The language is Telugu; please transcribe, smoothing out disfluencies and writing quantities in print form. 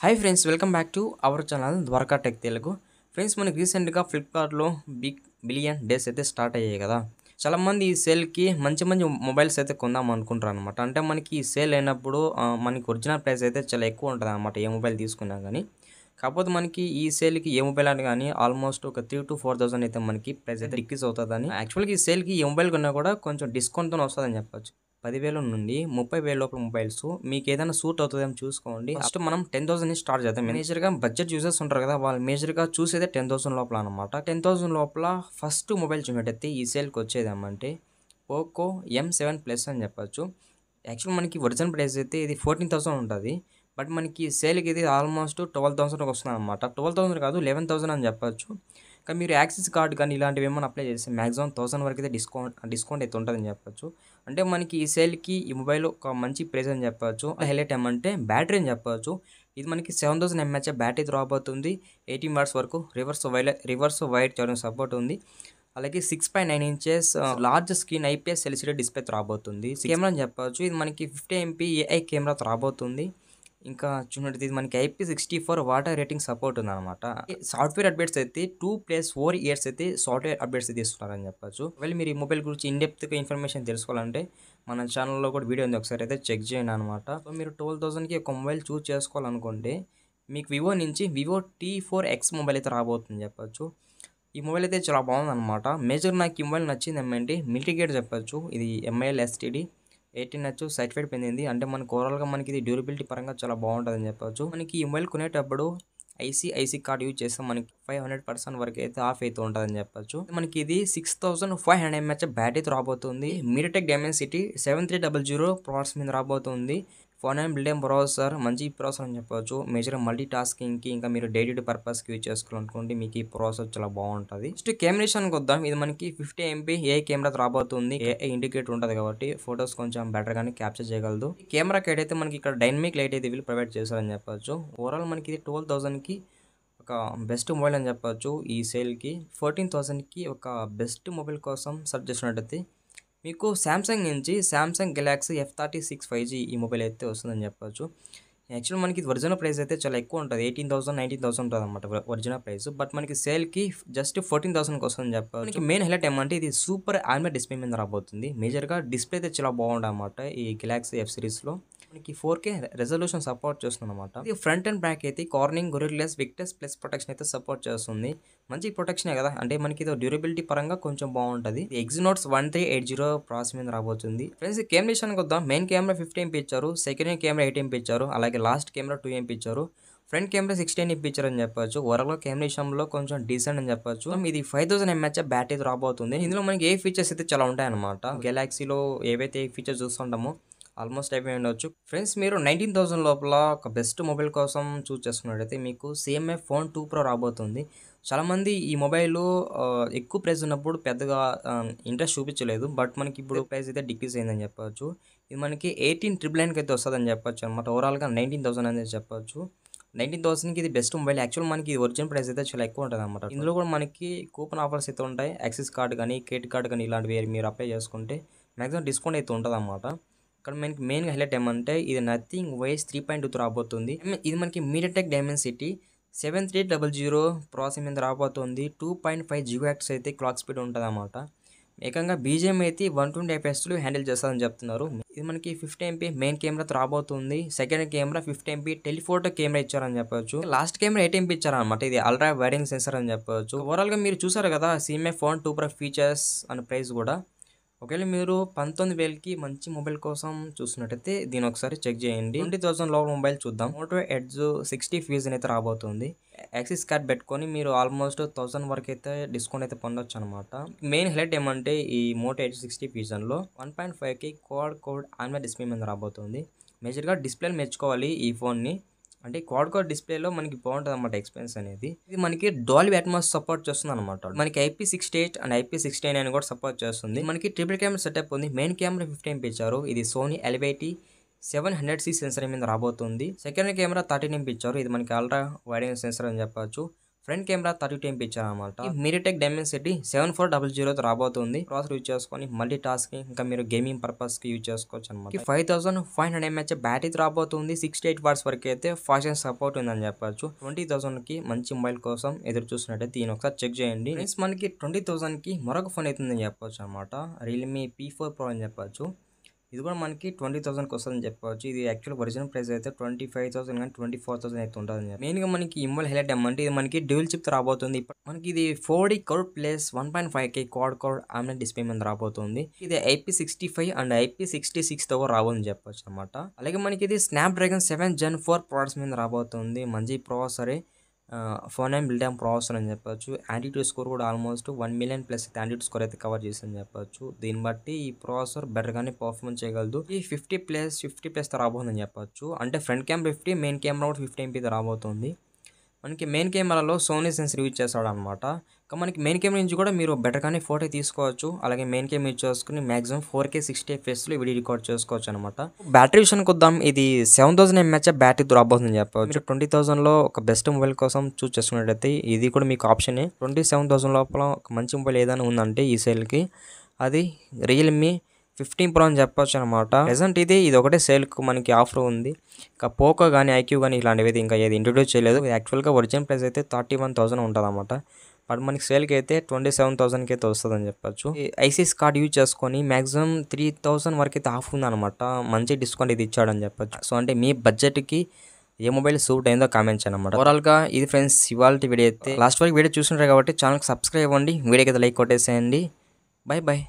Hi friends, welcome back to our channel Dwaraka tech Telugu. Friends, మనకి రీసెంట్గా ఫ్లిప్కార్ట్లో బిగ్ బిలియన్ డేస్ అయితే స్టార్ట్ అయ్యాయి కదా. చాలామంది ఈ సేల్కి మంచి మంచి మొబైల్స్ అయితే కొందాం అనుకుంటారు అనమాట. అంటే మనకి ఈ సేల్ అయినప్పుడు మనకి ఒరిజినల్ ప్రైస్ అయితే చాలా ఎక్కువ ఉంటుంది అనమాట, ఏ మొబైల్ తీసుకున్నా కానీ. కాకపోతే మనకి ఈ సేల్కి ఏ మొబైల్ అని కానీ ఆల్మోస్ట్ ఒక 3,000 to 4,000 అయితే మనకి ప్రైస్ అయితే డిక్రీస్ అవుతుందని. యాక్చువల్గా ఈ సేల్కి ఏ మొబైల్ కొన్నా కూడా కొంచెం డిస్కౌంట్తో వస్తుందని చెప్పొచ్చు. 10,000 నుండి 30,000 లోపల మొబైల్స్ మీకు ఏదైనా సూట్ అవుతుందేమో చూసుకోండి. ఫస్ట్ మనం 10,000 నుంచి స్టార్ట్ చేద్దాం. మేజర్గా బడ్జెట్ యూజర్స్ ఉంటారు కదా, వాళ్ళు మేజర్గా చూసేదే 10,000 లోపల అనమాట. 10,000 లోపల ఫస్ట్ మొబైల్ చూసినట్టయితే ఈ సేల్కి వచ్చేదేమంటే పోకో M7 ప్లస్ అని చెప్పొచ్చు. యాక్చువల్ మనకి ఒరిజినల్ ప్రైస్ అయితే ఇది 14,000 ఉంటుంది. బట్ మనకి సేల్కి ఇది ఆల్మోస్ట్ 12,000 వస్తుంది అనమాట. 12,000 కాదు, 11,000 అని చెప్పొచ్చు. కానీ మీరు యాక్సిస్ కార్డ్ కానీ ఇలాంటివి ఏమైనా అప్లై చేస్తే మ్యాక్సిమం 1,000 వరకు అయితే డిస్కౌంట్ అయితే ఉంటుందని చెప్పొచ్చు. అంటే మనకి ఈ సేల్కి ఈ మొబైల్ ఒక మంచి ప్రైస్ అని చెప్పొచ్చు. హైలైట్ ఏమంటే బ్యాటరీ అని చెప్పొచ్చు. ఇది మనకి 7,000 mAh బ్యాటరీ రాబోతుంది. 18 వాట్స్ వరకు రివర్స్ వైడ్ ఛార్జింగ్ సపోర్ట్ ఉంది. అలాగే 6.9 inches large screen IPS LCD display రాబోతుంది. కెమెరా అని చెప్పొచ్చు. ఇది మనకి 50 MP AI కెమెరా రాబోతుంది. ఇంకా చూడండి, ఇది మనకి IP64 వాటర్ రేటింగ్ సపోర్ట్ ఉందన్నమాట. సాఫ్ట్వేర్ అప్డేట్స్ అయితే 2+4 years అయితే సాఫ్ట్వేర్ అప్డేట్స్ అయితే ఇస్తున్నారని చెప్పొచ్చు. ఒకవేళ మీరు ఈ మొబైల్ గురించి ఇన్డెప్త్గా ఇన్ఫర్మేషన్ తెలుసుకోవాలంటే మన ఛానల్లో కూడా వీడియో ఉంది, ఒకసారి అయితే చెక్ చేయండి అనమాట. సో మీరు 12,000కి ఒక మొబైల్ చూస్ చేసుకోవాలనుకుంటే మీకు వివో నుంచి వివో T4X మొబైల్ అయితే రాబోతుంది చెప్పొచ్చు. ఈ మొబైల్ అయితే చాలా బాగుందన్నమాట. మేజర్ నాకు ఈ మొబైల్ నచ్చింది ఏమంటే మిలిటరీ గేట్ చెప్పొచ్చు. ఇది MIL STD 18 సర్టిఫైడ్ పొందింది. అంటే మనకు ఓవరాల్గా మనకి ఇది డ్యూరబిలిటీ పరంగా చాలా బాగుంటుందని చెప్పొచ్చు. మనకి ఈ మొబైల్ కొనేటప్పుడు ఐసీ కార్డ్ యూజ్ చేస్తే మనకి 500% వరకు అయితే ఆఫ్ అయితే ఉంటుందని చెప్పొచ్చు. మనకి ఇది 6,500 mAh బ్యాటరీ రాబోతుంది. మీడియాటెక్ డైమెన్సిటీ 7300 ప్రాసెసర్ మీద రాబోతుంది. 4 బిలియన్ ప్రాసెసర్, మంచి ప్రాసెసర్ అని చెప్పొచ్చు. మేజర్ మల్టీ టాస్కింగ్కి ఇంకా మీరు డైలీ పర్పస్కి యూజ్ చేసుకోవాలనుకోండి మీకు ఈ ప్రాసెసర్ చాలా బాగుంటుంది. నెక్స్ట్ కెమెరా విషయానికి వద్దాం. ఇది మనకి 50 MP AI కెమెరా రాబోతుంది. AI ఇండికేటర్ ఉంటుంది కాబట్టి ఫొటోస్ కొంచెం బెటర్ గానే క్యాప్చర్ చేయగలదు. ఈ కెమెరాకి అయితే మనకి ఇక్కడ డైనమిక్ లైట్ అయితే వీళ్ళు ప్రొవైడ్ చేశారని చెప్పొచ్చు. ఓవరాల్ మనకి ఇది 12,000కి ఒక బెస్ట్ మొబైల్ అని చెప్పొచ్చు. ఈ సేల్కి 14,000కి ఒక బెస్ట్ మొబైల్ కోసం సెర్చ్ చేసినట్టయితే మీకు సామ్సంగ్ నుంచి సామ్సంగ్ గెలాక్సీ F36 5G ఈ మొబైల్ అయితే వస్తుందని చెప్పొచ్చు. యాక్చువల్ మనకి ఇది ఒరిజినల్ ప్రైస్ అయితే చాలా ఎక్కువ ఉంటుంది. 18,000 19,000 ఉంటుంది అనమాట ఒరిజినల్ ప్రైస్. బట్ మనకి సేల్కి జస్ట్ 14,000కి వస్తుందని చెప్పొచ్చు. మనకి మెయిన్ హైలైట్ ఏమంటే ఇది సూపర్ AMOLED డిస్ప్లే మీద రాబోతుంది. మేజర్గా డిస్ప్లే అయితే చాలా బాగుంటుంది అనమాట ఈ గెలాక్సీ F సిరీస్లో. మనకి 4K రెజల్యూషన్ సపోర్ట్ చేస్తుంది అనమాట. ఇది ఫ్రంట్ అండ్ బ్యాక్ అయితే Corning Gorilla Glass Victus plus protection అయితే సపోర్ట్ చేస్తుంది. మంచి ప్రొటెక్షనే కదా, అంటే మనకి ఇది డ్యూరబిలిటీ పరంగా కొంచెం బాగుంటుంది. Exynos 1380 ప్రాసెసర్ మీద రాబోతుంది. ఫ్రెండ్స్, కెమెరా విషయానికి వద్దాం. మెయిన్ కెమెరా 50 MP ఇచ్చారు, సెకండ్ కెమెరా 8 MP ఇచ్చారు, అలాగే లాస్ట్ కెమెరా 2 MP ఇచ్చారు, ఫ్రంట్ కెమెరా 16 MP ఇచ్చారు అని చెప్పొచ్చు. ఓవరాల్ కెమెరా విషయంలో కొంచెం డీసెంట్ అని చెప్పొచ్చు. ఇది 5,000 mAh బ్యాటరీ రాబోతుంది. ఇందులో మనకి ఏ ఫీచర్స్ అయితే చాలా ఉంటాయి అనమాట. గెలాక్సీలో ఏవైతే ఫీచర్స్ చూస్తుంటామో ఆల్మోస్ట్ అయిపోయి ఉండొచ్చు. ఫ్రెండ్స్, మీరు 19,000 లోపల ఒక బెస్ట్ మొబైల్ కోసం చూస్ చేసుకున్నట్టయితే మీకు CMF Phone 2 Pro రాబోతుంది. చాలామంది ఈ మొబైల్ ఎక్కువ ప్రైస్ ఉన్నప్పుడు పెద్దగా ఇంట్రెస్ట్ చూపించలేదు. బట్ మనకి ఇప్పుడు ప్రైస్ అయితే డిక్రీస్ అయిందని చెప్పొచ్చు. ఇది మనకి 18,999కి అయితే వస్తుందని చెప్పొచ్చు అనమాట. ఓవరాల్గా 19,000 అనేది చెప్పొచ్చు. 19,000కి ఇది బెస్ట్ మొబైల్. యాక్చువల్ మనకి ఒరిజినల్ ప్రైస్ అయితే చాలా ఎక్కువ ఉంటుంది అనమాట. ఇందులో కూడా మనకి కూపన్ ఆఫర్స్ అయితే ఉంటాయి. యాక్సిస్ కార్డ్ కానీ క్రెడిట్ కార్డ్ కానీ ఇలాంటివి మీరు అప్లై చేసుకుంటే మ్యాక్సిమం డిస్కౌంట్ అయితే ఉంటుంది అనమాట. ఇక్కడ మనకి మెయిన్ హైలైట్ ఏమంటే ఇది నథింగ్ వైస్ 3.2 రాబోతుంది. ఇది మనకి మీడియాటెక్ డైమెన్సిటీ 7300 ప్రాసెసర్ మీద రాబోతుంది. 2.5 GHz అయితే క్లాక్ స్పీడ్ ఉంటుంది అన్నమాట. ఏకంగా BGM అయితే 120 fps హ్యాండిల్ చేస్తుందని చెప్తున్నారు. ఇది మనకి 50 MP మెయిన్ కెమెరాతో రాబోతుంది. Second camera 50 MP telephoto camera ఇచ్చారని చెప్పొచ్చు. లాస్ట్ కెమెరా 8 MP ఇచ్చారనమాట. ఇది అల్ట్రా వైడింగ్ సెన్సర్ అని చెప్పొచ్చు. ఓవరాల్ గా మీరు చూసారు కదా CMF Phone 2 Pro features and price కూడా. ఒకవేళ మీరు 19,000కి మంచి మొబైల్ కోసం చూస్తున్నట్టయితే దీని ఒకసారి చెక్ చేయండి. 20,000 లోపల మొబైల్ చూద్దాం. Moto Edge 60 Fusion అయితే రాబోతుంది. యాక్సిస్ కార్డ్ పెట్టుకొని మీరు ఆల్మోస్ట్ 1,000 వరకు అయితే డిస్కౌంట్ అయితే పొందొచ్చు అనమాట. మెయిన్ హైలైట్ ఏమంటే ఈ Moto Edge 60 Fusionలో 1.5K quad AMOLED display మీద రాబోతుంది. మేజర్గా డిస్ప్లేని మెచ్చుకోవాలి ఈ ఫోన్ని. అంటే క్వాడ్ డిస్ప్లేలో మనకి బాగుంటుంది అనమాట ఎక్స్పీరియన్స్ అనేది. ఇది మనకి డాల్బీ అట్మాస్ సపోర్ట్ చేస్తుంది అనమాట. మనకి IP68 అండ్ IP69 కూడా సపోర్ట్ చేస్తుంది. మనకి ట్రిపుల్ కెమెరా సెటప్ ఉంది. మెయిన్ కెమెరా 50 MP ఇచ్చారు. ఇది సోనీ LVT 700C సెన్సర్ మీద రాబోతుంది. సెకండ్ కెమెరా 13 MP ఇచ్చారు. ఇది మనకి అల్ట్రా వైడింగ్ సెన్సర్ అని చెప్పొచ్చు. ఫ్రంట్ కెమెరా 32 ఎంపీ ఇచ్చారనమాట. మీడియాటెక్ డైమెన్సిటీ 7400 రాబోతుంది. ప్రాసెసర్ యూజ్ చేసుకొని మల్టీ టాస్కింగ్ ఇంకా మీరు గేమింగ్ పర్పస్ కి యూజ్ చేసుకోవచ్చు అనమాట. 5500 mAh బ్యాటరీ రాబోతుంది. 68 వాట్స్ వరకు అయితే ఫాస్ట్ ఛార్జింగ్ సపోర్ట్ ఉందని చెప్పొచ్చు. 20,000 కి మంచి మొబైల్ కోసం ఎదురు చూసినట్టయితే దీని ఒకసారి చెక్ చేయండి. ఫ్రెండ్స్ మనకి 20,000 కి మరొక ఫోన్ అవుతుందని చెప్పొచ్చు అనమాట. రియల్మీ P4 Pro అని చెప్పొచ్చు. ఇది కూడా మనకి 20,000కి వస్తుందని చెప్పవచ్చు. ఇది యాక్చువల్ ఒరిజినల్ ప్రైస్ అయితే 25,000 కానీ 24,000 అయితే ఉంటుందని. మెయిన్గా మనకి ఈ మొబైల్ హైలైట్ ఏమంటే ఇది మనకి డ్యూల్ చిప్ రాబోతుంది. మనకి ఇది 4D curve plus 1.5K quad curve AMOLED display మీద రాబోతుంది. ఇది IP65 అండ్ IP66 తో రాబోతుందని చెప్పొచ్చు అనమాట. అలాగే మనకి ఇది స్నాప్డ్రాగన్ 7 Gen 4 ప్రాసెసర్ మీద రాబోతుంది. మంచి ప్రాసెసరే. 49 బిల్డ్ ప్రాసెసర్ అని చెప్పొచ్చు. యాంటిట్యూడ్ స్కోర్ కూడా ఆల్మోస్ట్ 1 మిలియన్ ప్లస్ యాంటిట్యూడ్ స్కోర్ అయితే కవర్ చేసిందని చెప్పొచ్చు. దీన్ని బట్టి ఈ ప్రాసెసర్ బెటర్గానే పర్ఫార్మెన్స్ చేయగలదు. ఈ 50+ రాబోతుందని చెప్పొచ్చు. అంటే ఫ్రంట్ కెమెరా 50, మెయిన్ కెమెరా కూడా 50 MP రాబోతుంది. మనకి మెయిన్ కెమెరాలో సోనీ సెన్సర్ యూజ్ చేస్తాడు అనమాట. మనకి మెయిన్ కెమెరా నుంచి కూడా మీరు బెటర్గానే ఫోటో తీసుకోవచ్చు. అలాగే మెయిన్ కెమెరా యూజ్ చేసుకుని maximum 4K 60 FPS video record చేసుకోవచ్చు అనమాట. బ్యాటరీ విషయానికి వద్దాం. ఇది 7000 mAh బ్యాటరీ రాబోతుందని చెప్పవచ్చు. 20,000లో ఒక బెస్ట్ మొబైల్ కోసం చూస్ చేసుకున్నట్టయితే ఇది కూడా మీకు ఆప్షనే. 27,000 లోపల ఒక మంచి మొబైల్ ఏదైనా ఉందంటే ఈ సేల్కి అది రియల్మీ 15 Pro అని చెప్పొచ్చు అనమాట. ప్రెజెంట్ ఇది ఒకటే సేల్కి మనకి ఆఫర్ ఉంది. ఇంకా పోకో కానీ ఐక్యూ కానీ ఇలాంటివి అయితే ఇంకా ఏది ఇంట్రొడ్యూస్ చేయలేదు. యాక్చువల్గా ఒరిజినల్ ప్రైస్ అయితే 31,000 ఉంటుంది అనమాట. బట్ మనకి సేల్కి అయితే 27,000కి అయితే వస్తుందని చెప్పొచ్చు. ఐసిఎస్ కార్డ్ యూజ్ చేసుకొని మాక్సిమం 3,000 వరకు అయితే ఆఫ్ ఉందన్నమాట. మంచి డిస్కౌంట్ ఇది ఇచ్చాడని చెప్పొచ్చు. సో అంటే మీ బడ్జెట్కి ఏ మొబైల్ సూట్ అయిందో కామెంట్ చేయండి అన్నమాట. ఓవరాల్గా ఇది ఫ్రెండ్స్ ఇవాళ వీడియో అయితే. లాస్ట్ వరకు వీడియో చూస్తుంటారు కాబట్టి ఛానల్కి సబ్స్క్రైబ్ అవ్వండి. వీడియోకి అయితే లైక్ కొట్టేసేయండి. By by.